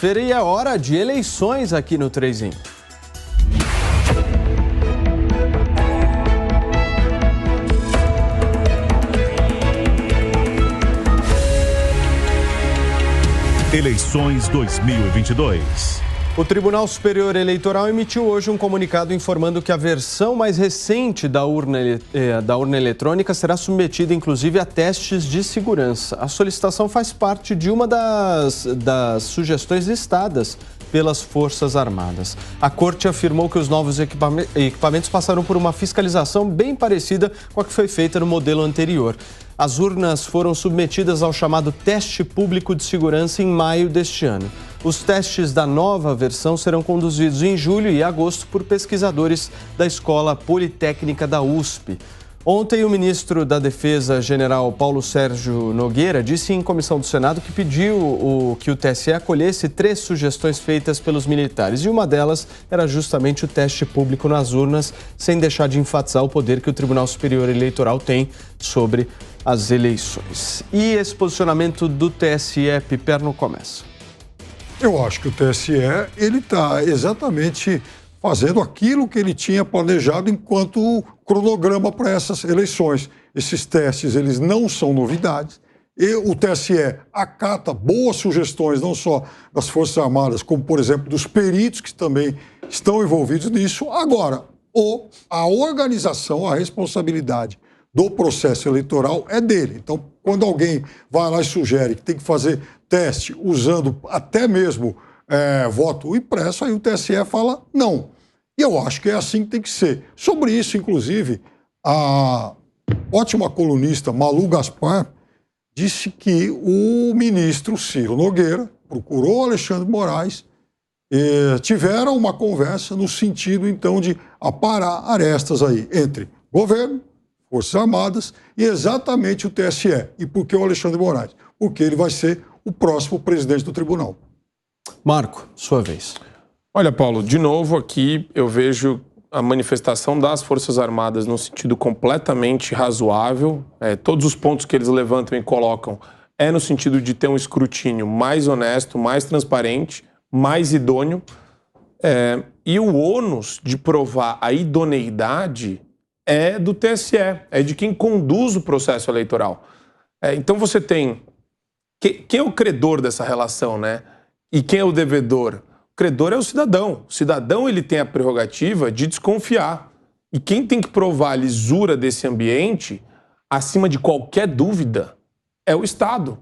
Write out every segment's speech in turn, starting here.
E é hora de eleições aqui no 3 em 1. Eleições 2022. O Tribunal Superior Eleitoral emitiu hoje um comunicado informando que a versão mais recente da urna eletrônica será submetida, inclusive, a testes de segurança. A solicitação faz parte de uma das sugestões listadas pelas Forças Armadas. A Corte afirmou que os novos equipamentos passaram por uma fiscalização bem parecida com a que foi feita no modelo anterior. As urnas foram submetidas ao chamado Teste Público de Segurança em maio deste ano. Os testes da nova versão serão conduzidos em julho e agosto por pesquisadores da Escola Politécnica da USP. Ontem, o ministro da Defesa, general Paulo Sérgio Nogueira, disse em comissão do Senado que pediu que o TSE acolhesse 3 sugestões feitas pelos militares. E uma delas era justamente o teste público nas urnas, sem deixar de enfatizar o poder que o Tribunal Superior Eleitoral tem sobre as eleições. E esse posicionamento do TSE, Piperno, começa. Eu acho que o TSE está exatamente fazendo aquilo que ele tinha planejado enquanto cronograma para essas eleições. Esses testes, eles não são novidades. E o TSE acata boas sugestões, não só das Forças Armadas, como, por exemplo, dos peritos que também estão envolvidos nisso. Agora, a organização, a responsabilidade do processo eleitoral é dele. Então, quando alguém vai lá e sugere que tem que fazer teste usando até mesmo voto impresso, aí o TSE fala não. E eu acho que é assim que tem que ser. Sobre isso, inclusive, a ótima colunista Malu Gaspar disse que o ministro Ciro Nogueira procurou Alexandre de Moraes e tiveram uma conversa no sentido, então, de aparar arestas aí entre governo, Forças Armadas e exatamente o TSE. E por que o Alexandre de Moraes? Porque ele vai ser o próximo presidente do tribunal. Marco, sua vez. Olha, Paulo, de novo aqui eu vejo a manifestação das Forças Armadas num sentido completamente razoável. Todos os pontos que eles levantam e colocam no sentido de ter um escrutínio mais honesto, mais transparente, mais idôneo. E o ônus de provar a idoneidade é do TSE, é de quem conduz o processo eleitoral. Então você tem... Quem é o credor dessa relação, né? E quem é o devedor? O credor é o cidadão. O cidadão, ele tem a prerrogativa de desconfiar. E quem tem que provar a lisura desse ambiente, acima de qualquer dúvida, é o Estado.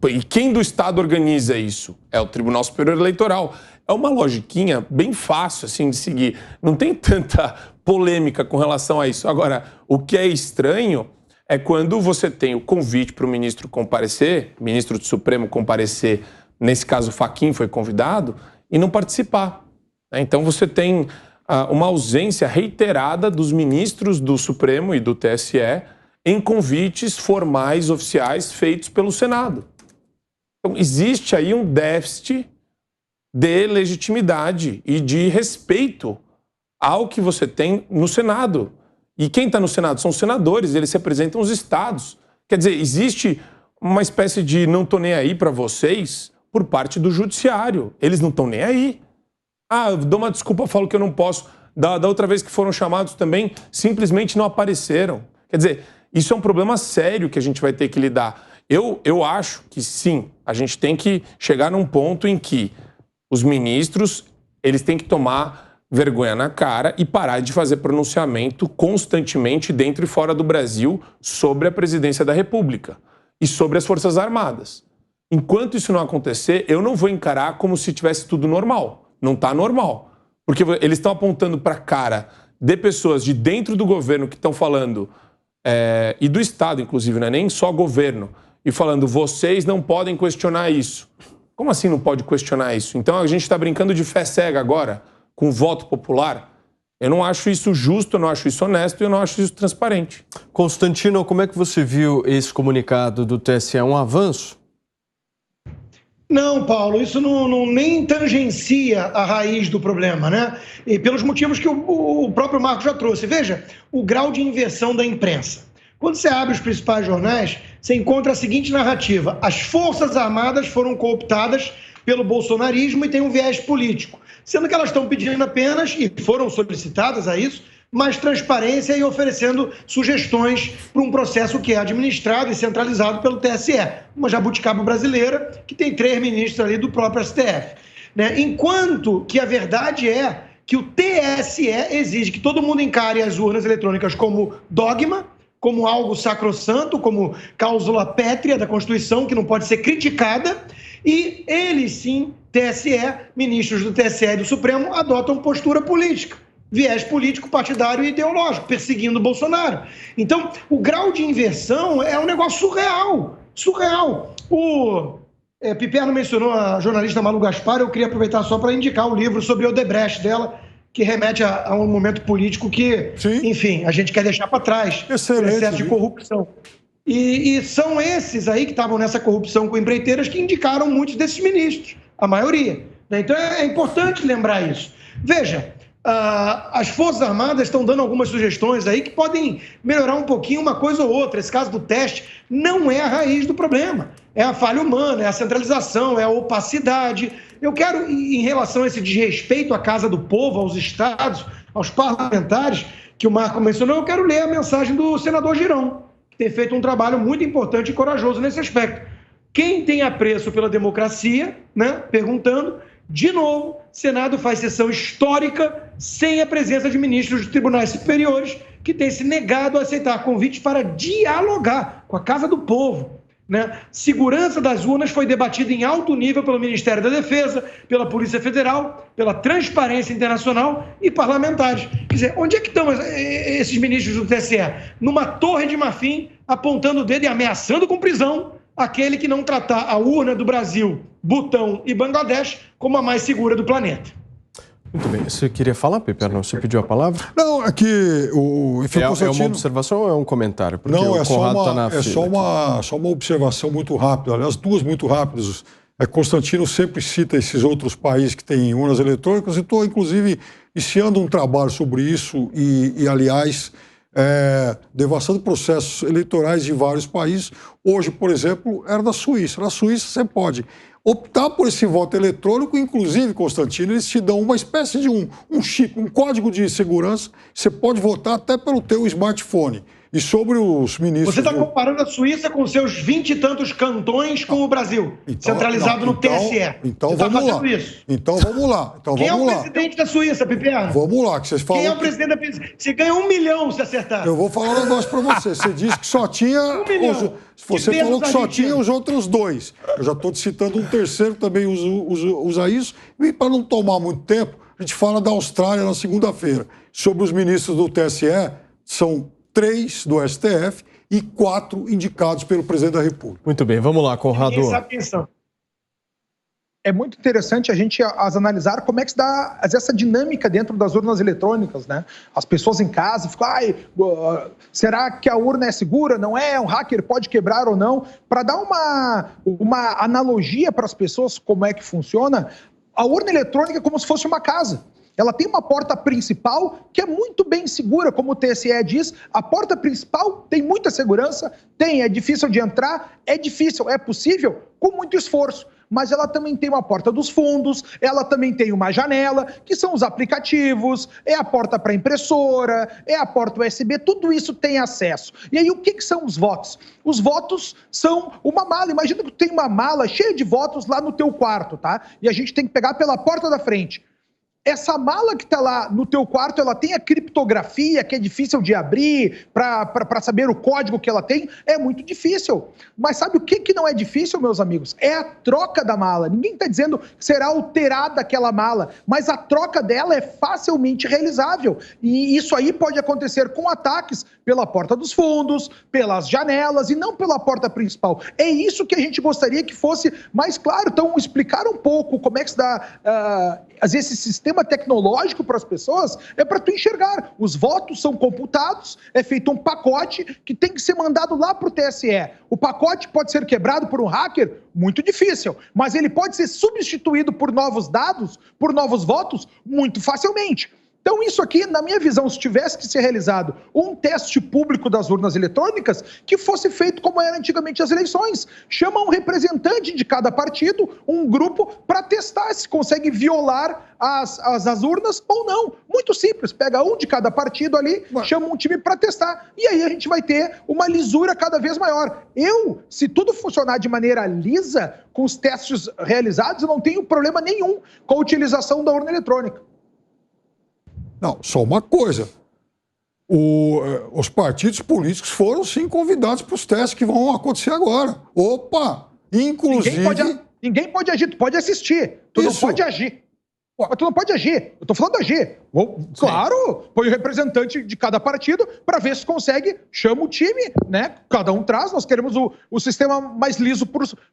E quem do Estado organiza isso? É o Tribunal Superior Eleitoral. É uma logiquinha bem fácil assim, de seguir. Não tem tanta polêmica com relação a isso. Agora, o que é estranho é quando você tem o convite para o ministro comparecer, ministro do Supremo comparecer, nesse caso o Fachin foi convidado, e não participar. Então você tem uma ausência reiterada dos ministros do Supremo e do TSE em convites formais, oficiais, feitos pelo Senado. Então existe aí um déficit de legitimidade e de respeito ao que você tem no Senado. E quem está no Senado são os senadores, eles representam os estados. Quer dizer, existe uma espécie de não tô nem aí para vocês por parte do judiciário. Eles não estão nem aí. Eu dou uma desculpa, falo que eu não posso. Da outra vez que foram chamados também, simplesmente não apareceram. Quer dizer, isso é um problema sério que a gente vai ter que lidar. Eu acho que sim, a gente tem que chegar num ponto em que os ministros, eles têm que tomar vergonha na cara e parar de fazer pronunciamento constantemente dentro e fora do Brasil sobre a presidência da República e sobre as Forças Armadas. Enquanto isso não acontecer, eu não vou encarar como se tivesse tudo normal. Não está normal. Porque eles estão apontando para a cara de pessoas de dentro do governo que estão falando, e do Estado, inclusive, não é nem só governo, e falando, vocês não podem questionar isso. Como assim não pode questionar isso? Então a gente está brincando de fé cega agora, com voto popular. Eu não acho isso justo, eu não acho isso honesto e eu não acho isso transparente. Constantino, como é que você viu esse comunicado do TSE? Um avanço? Não, Paulo, isso não nem tangencia a raiz do problema, né? E pelos motivos que o próprio Marco já trouxe. Veja, o grau de inversão da imprensa. Quando você abre os principais jornais, você encontra a seguinte narrativa: as Forças Armadas foram cooptadas pelo bolsonarismo e têm um viés político. Sendo que elas estão pedindo apenas, e foram solicitadas a isso, mais transparência e oferecendo sugestões para um processo que é administrado e centralizado pelo TSE, uma jabuticaba brasileira que tem 3 ministros ali do próprio STF. Né? Enquanto que a verdade é que o TSE exige que todo mundo encare as urnas eletrônicas como dogma, como algo sacrossanto, como cláusula pétrea da Constituição, que não pode ser criticada, e eles sim, TSE, ministros do TSE e do Supremo, adotam postura política, viés político, partidário e ideológico, perseguindo o Bolsonaro. Então, o grau de inversão é um negócio surreal, surreal. O Piperno mencionou a jornalista Malu Gaspar, eu queria aproveitar só para indicar o livro sobre Odebrecht dela, que remete a um momento político que, sim, enfim, a gente quer deixar para trás. Excelente, excesso de corrupção. E são esses aí que estavam nessa corrupção com empreiteiras que indicaram muitos desses ministros, a maioria. Então é importante lembrar isso. Veja, as Forças Armadas estão dando algumas sugestões aí que podem melhorar um pouquinho uma coisa ou outra. Esse caso do teste não é a raiz do problema. É a falha humana, é a centralização, é a opacidade. Eu quero, em relação a esse desrespeito à Casa do Povo, aos estados, aos parlamentares, que o Marco mencionou, eu quero ler a mensagem do senador Girão, que tem feito um trabalho muito importante e corajoso nesse aspecto. Quem tem apreço pela democracia, né, perguntando, de novo, o Senado faz sessão histórica sem a presença de ministros de tribunais superiores que têm se negado a aceitar convites para dialogar com a Casa do Povo. Né? Segurança das urnas foi debatida em alto nível pelo Ministério da Defesa, pela Polícia Federal, pela Transparência Internacional e parlamentares. Quer dizer, onde é que estão esses ministros do TSE? Numa torre de marfim, apontando o dedo e ameaçando com prisão aquele que não tratar a urna do Brasil, Butão e Bangladesh como a mais segura do planeta. Muito bem. Você queria falar, Piperno? Você pediu a palavra? Não, é que enfim, é uma observação ou é um comentário? Porque não, o Conrado está na fila. Só uma observação muito rápida. Aliás, duas muito rápidas. Constantino sempre cita esses outros países que têm urnas eletrônicas. Eu estou, inclusive, iniciando um trabalho sobre isso aliás, devassando processos eleitorais de vários países. Hoje, por exemplo, era da Suíça. Na Suíça, você pode optar por esse voto eletrônico, inclusive, Constantino, eles te dão uma espécie de um chip, um código de segurança. Você pode votar até pelo teu smartphone. E sobre os ministros... Você está comparando a Suíça com seus 20 e tantos cantões com o Brasil, centralizado no TSE. Então vamos lá. Isso. Então vamos lá. Quem é o presidente da Suíça, Piperno? Vamos lá, que vocês falam... Quem é o presidente da Suíça? Você ganha 1 milhão se acertar. Eu vou falar um negócio para você. Você disse que só tinha... 1 milhão. Você falou que só tinha os outros 2. Eu já estou te citando um terceiro que também usa isso. E para não tomar muito tempo, a gente fala da Austrália na segunda-feira. Sobre os ministros do TSE, são 3 do STF e 4 indicados pelo presidente da República. Muito bem, vamos lá, Conrado. Ninguém sabe quem são. É muito interessante a gente analisar como é que se dá essa dinâmica dentro das urnas eletrônicas, né? As pessoas em casa ficam, será que a urna é segura? Não é? Um hacker pode quebrar ou não? Para dar uma analogia para as pessoas como é que funciona, a urna eletrônica é como se fosse uma casa. Ela tem uma porta principal que é muito bem segura, como o TSE diz. A porta principal tem muita segurança, é difícil de entrar, é possível com muito esforço. Mas ela também tem uma porta dos fundos, ela também tem uma janela, que são os aplicativos, é a porta para impressora, é a porta USB, tudo isso tem acesso. E aí o que são os votos? Os votos são uma mala. Imagina que tu tem uma mala cheia de votos lá no teu quarto, tá? E a gente tem que pegar pela porta da frente. Essa mala que está lá no teu quarto, ela tem a criptografia, que é difícil de abrir, para saber o código que ela tem, é muito difícil. Mas sabe o que não é difícil, meus amigos? É a troca da mala. Ninguém está dizendo que será alterada aquela mala, mas a troca dela é facilmente realizável. E isso aí pode acontecer com ataques pela porta dos fundos, pelas janelas e não pela porta principal. É isso que a gente gostaria que fosse mais claro. Então, explicar um pouco como é que se dá... Às vezes, esse sistema tecnológico para as pessoas é para tu enxergar. Os votos são computados, é feito um pacote que tem que ser mandado lá para o TSE. O pacote pode ser quebrado por um hacker? Muito difícil. Mas ele pode ser substituído por novos dados, por novos votos? Muito facilmente. Então, isso aqui, na minha visão, se tivesse que ser realizado um teste público das urnas eletrônicas, que fosse feito como era antigamente as eleições. Chama um representante de cada partido, um grupo, para testar se consegue violar as urnas ou não. Muito simples, pega um de cada partido ali, chama um time para testar. E aí a gente vai ter uma lisura cada vez maior. Se tudo funcionar de maneira lisa, com os testes realizados, eu não tenho problema nenhum com a utilização da urna eletrônica. Não, só uma coisa. Os partidos políticos foram, sim, convidados para os testes que vão acontecer agora. Opa! Inclusive... Ninguém pode agir, tu pode assistir. Tu não pode agir. Mas tu não pode agir. Eu tô falando agir. Claro, põe o representante de cada partido para ver se consegue, chama o time, né? Cada um traz, nós queremos o sistema mais liso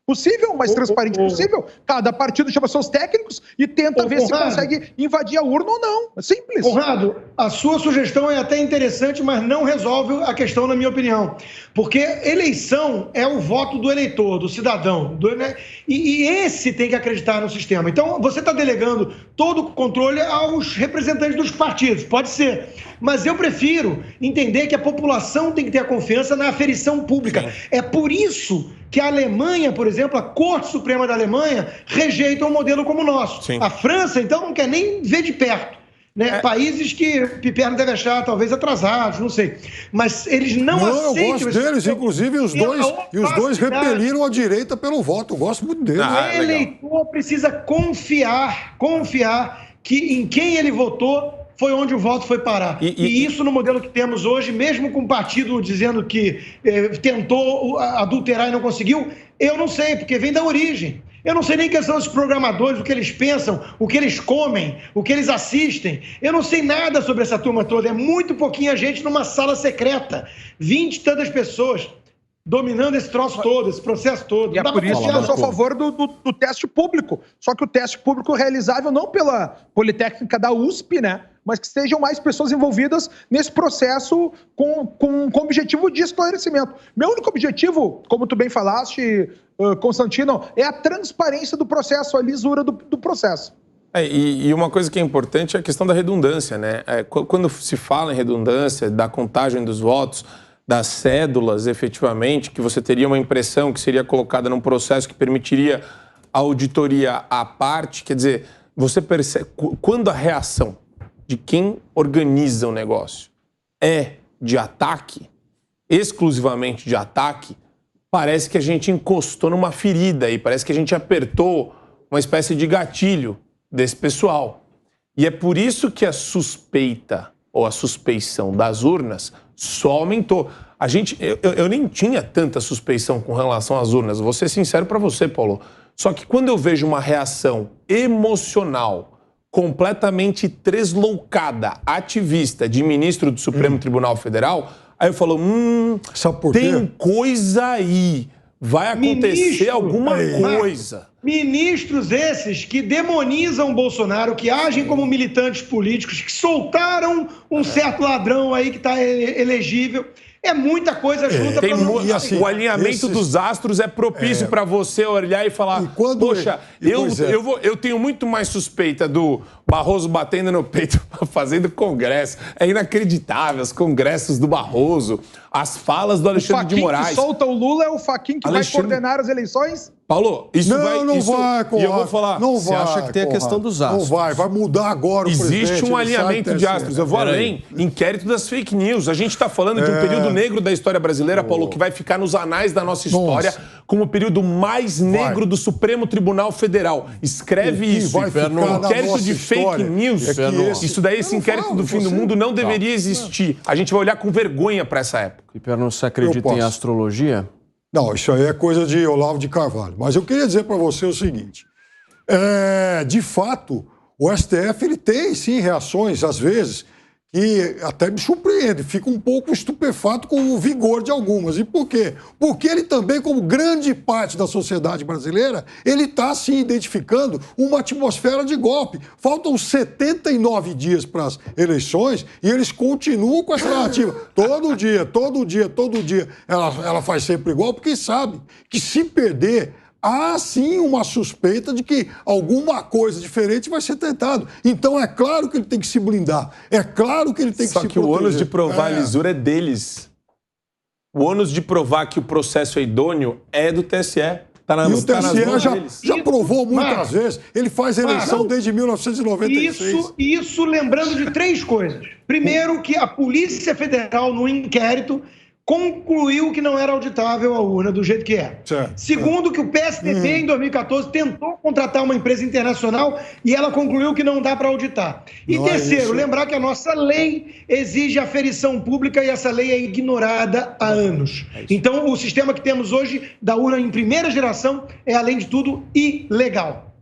possível, mais transparente possível. Cada partido chama seus técnicos e tenta ver se consegue invadir a urna ou não. É simples. Conrado, a sua sugestão é até interessante, mas não resolve a questão, na minha opinião. Porque eleição é o voto do eleitor, do cidadão. Né? E esse tem que acreditar no sistema. Então, você está delegando todo o controle aos representantes dos partidos, pode ser, mas eu prefiro entender que a população tem que ter a confiança na aferição pública. Sim. É por isso que a Alemanha, por exemplo, a Corte Suprema da Alemanha rejeita um modelo como o nosso. Sim. A França, então, não quer nem ver de perto. Né? Países que Piperno deve achar talvez atrasados, não sei. Mas eles não aceitam... Eu gosto deles, inclusive os dois repeliram a direita pelo voto. Eu gosto muito deles. O eleitor precisa confiar que em quem ele votou foi onde o voto foi parar. E isso no modelo que temos hoje, mesmo com o partido dizendo que tentou adulterar e não conseguiu, eu não sei, porque vem da origem. Eu não sei nem quem são os programadores, o que eles pensam, o que eles comem, o que eles assistem. Eu não sei nada sobre essa turma toda. É muito pouquinha gente numa sala secreta. 20 e tantas pessoas dominando esse troço todo, esse processo todo. E é por isso que eu sou a favor do teste público. Só que o teste público realizável não pela Politécnica da USP, né? Mas que sejam mais pessoas envolvidas nesse processo com objetivo de esclarecimento. Meu único objetivo, como tu bem falaste, Constantino, é a transparência do processo, a lisura do processo. E uma coisa que é importante é a questão da redundância, né? Quando se fala em redundância, da contagem dos votos, das cédulas, efetivamente, que você teria uma impressão que seria colocada num processo que permitiria a auditoria à parte, quer dizer, você percebe, quando a reação de quem organiza o negócio é de ataque, exclusivamente de ataque, parece que a gente encostou numa ferida e parece que a gente apertou uma espécie de gatilho desse pessoal. E é por isso que a suspeita ou a suspeição das urnas só aumentou. Eu nem tinha tanta suspeição com relação às urnas, vou ser sincero para você, Paulo. Só que quando eu vejo uma reação emocional completamente tresloucada, ativista, de ministro do Supremo Tribunal Federal, aí eu falo, tem coisa aí, vai acontecer alguma coisa. Ministros esses que demonizam o Bolsonaro, que agem como militantes políticos, que soltaram um certo ladrão aí que está elegível. É muita coisa junta para o alinhamento dos astros é propício para você olhar e falar, poxa, eu tenho muito mais suspeita do Barroso batendo no peito fazendo congresso. É inacreditável, os congressos do Barroso, as falas do Alexandre de Moraes. O que solta o Lula é o Faquin que vai coordenar as eleições? Paulo, isso vai... Não vai, Conrado. E eu vou falar... Você acha que tem a questão dos astros? Não vai mudar agora o presidente. Existe um alinhamento de astros. Eu vou além. Inquérito das fake news. A gente está falando de um período negro da história brasileira, Paulo, que vai ficar nos anais da nossa história como o período mais negro do Supremo Tribunal Federal. Escreve isso. Inquérito de fake news. Isso daí, esse inquérito do fim do mundo não deveria existir. A gente vai olhar com vergonha para essa época. Piperno, você acredita em astrologia? Não, isso aí é coisa de Olavo de Carvalho. Mas eu queria dizer para você o seguinte. De fato, o STF ele tem, sim, reações, às vezes, que até me surpreende. Fico um pouco estupefato com o vigor de algumas. E por quê? Porque ele também, como grande parte da sociedade brasileira, ele está, sim, identificando uma atmosfera de golpe. Faltam 79 dias para as eleições e eles continuam com essa narrativa. Todo dia, ela faz sempre igual, porque sabe que se perder há sim uma suspeita de que alguma coisa diferente vai ser tentado. Então é claro que ele tem que se blindar, é claro que ele tem que se proteger. Só que o ônus de provar a lisura é deles. O ônus de provar que o processo é idôneo é do TSE. E o TSE já provou muitas vezes. Ele faz eleição desde 1996. Isso lembrando de 3 coisas. Primeiro, que a Polícia Federal, no inquérito, concluiu que não era auditável a urna do jeito que é. Segundo, que o PSDB, em 2014, tentou contratar uma empresa internacional e ela concluiu que não dá para auditar. E terceiro, lembrar que a nossa lei exige aferição pública e essa lei é ignorada há anos. Então, o sistema que temos hoje da urna em primeira geração é, além de tudo, ilegal.